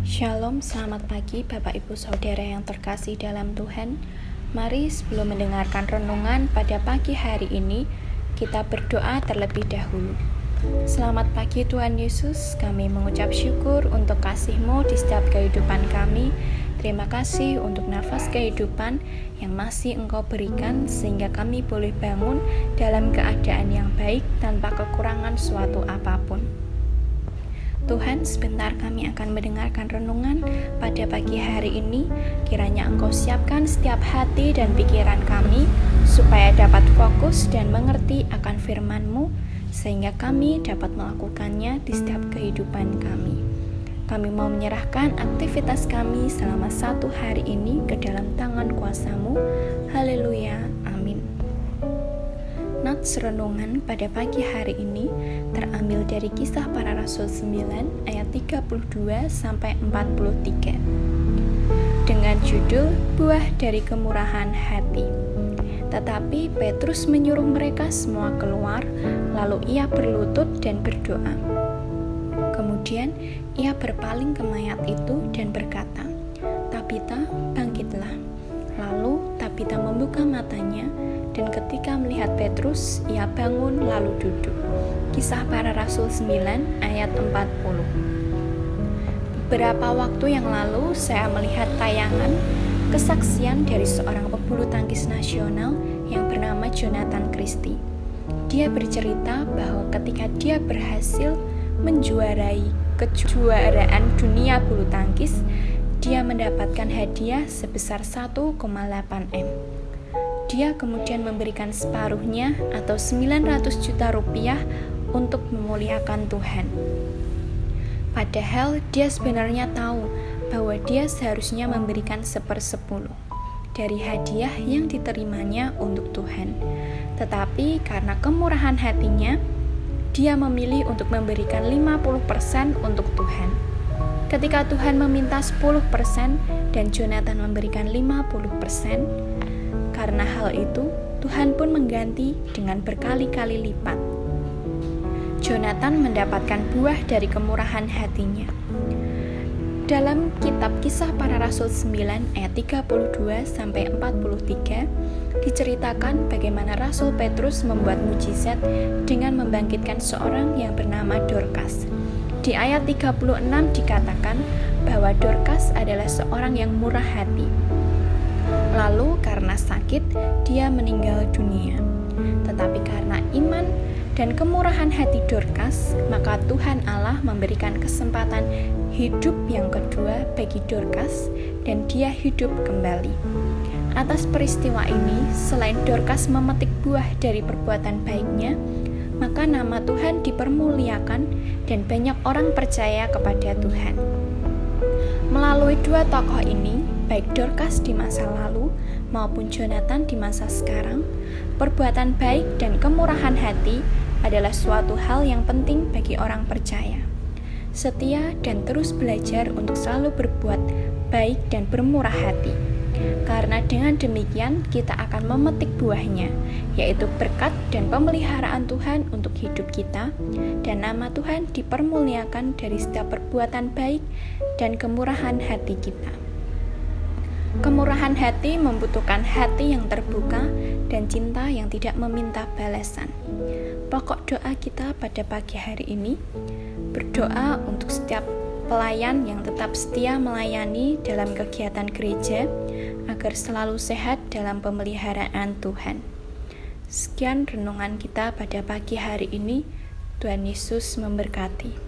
Shalom, selamat pagi Bapak Ibu Saudara yang terkasih dalam Tuhan. Mari sebelum mendengarkan renungan pada pagi hari ini, kita berdoa terlebih dahulu. Selamat pagi Tuhan Yesus, kami mengucap syukur untuk kasih-Mu di setiap kehidupan kami. Terima kasih untuk nafas kehidupan yang masih Engkau berikan sehingga kami boleh bangun dalam keadaan yang baik tanpa kekurangan suatu apapun. Tuhan, sebentar kami akan mendengarkan renungan pada pagi hari ini. Kiranya Engkau siapkan setiap hati dan pikiran kami supaya dapat fokus dan mengerti akan firman-Mu sehingga kami dapat melakukannya di setiap kehidupan kami. Kami mau menyerahkan aktivitas kami selama satu hari ini ke dalam tangan kuasa-Mu. Haleluya, amin. Nats renungan pada pagi hari ini terambil dari Kisah Para Rasul 9 ayat 32 sampai 43 dengan judul Buah dari Kemurahan Hati. Tetapi Petrus menyuruh mereka semua keluar, lalu ia berlutut dan berdoa. Kemudian ia berpaling ke mayat itu dan berkata, "Tabita, bangkitlah." Lalu Tabita membuka matanya, dan ketika melihat Petrus, ia bangun lalu duduk. Kisah Para Rasul 9 ayat 40. Beberapa waktu yang lalu saya melihat tayangan kesaksian dari seorang pebulu tangkis nasional yang bernama Jonathan Christie. Dia bercerita bahwa ketika dia berhasil menjuarai kejuaraan dunia bulu tangkis, dia mendapatkan hadiah sebesar 1,8 M. Dia kemudian memberikan separuhnya atau 900 juta rupiah untuk memuliakan Tuhan. Padahal dia sebenarnya tahu bahwa dia seharusnya memberikan 1/10 dari hadiah yang diterimanya untuk Tuhan. Tetapi karena kemurahan hatinya, dia memilih untuk memberikan 50% untuk Tuhan. Ketika Tuhan meminta 10% dan Jonathan memberikan 50%, karena hal itu, Tuhan pun mengganti dengan berkali-kali lipat. Jonathan mendapatkan buah dari kemurahan hatinya. Dalam kitab Kisah Para Rasul 9 ayat 32 sampai 43 diceritakan bagaimana Rasul Petrus membuat mujizat dengan membangkitkan seorang yang bernama Dorcas. Di ayat 36 dikatakan bahwa Dorcas adalah seorang yang murah hati. Lalu karena sakit, dia meninggal dunia. Tetapi karena iman dan kemurahan hati Dorcas, maka Tuhan Allah memberikan kesempatan hidup yang kedua bagi Dorcas dan dia hidup kembali. Atas peristiwa ini, selain Dorcas memetik buah dari perbuatan baiknya, maka nama Tuhan dipermuliakan dan banyak orang percaya kepada Tuhan. Melalui dua tokoh ini, baik Dorcas di masa lalu maupun Jonathan di masa sekarang, perbuatan baik dan kemurahan hati adalah suatu hal yang penting bagi orang percaya. Setia dan terus belajar untuk selalu berbuat baik dan bermurah hati. Karena dengan demikian kita akan memetik buahnya, yaitu berkat dan pemeliharaan Tuhan untuk hidup kita, dan nama Tuhan dipermuliakan dari setiap perbuatan baik dan kemurahan hati kita. Kemurahan hati membutuhkan hati yang terbuka dan cinta yang tidak meminta balasan. Pokok doa kita pada pagi hari ini, berdoa untuk setiap pelayan yang tetap setia melayani dalam kegiatan gereja, agar selalu sehat dalam pemeliharaan Tuhan. Sekian renungan kita pada pagi hari ini. Tuhan Yesus memberkati.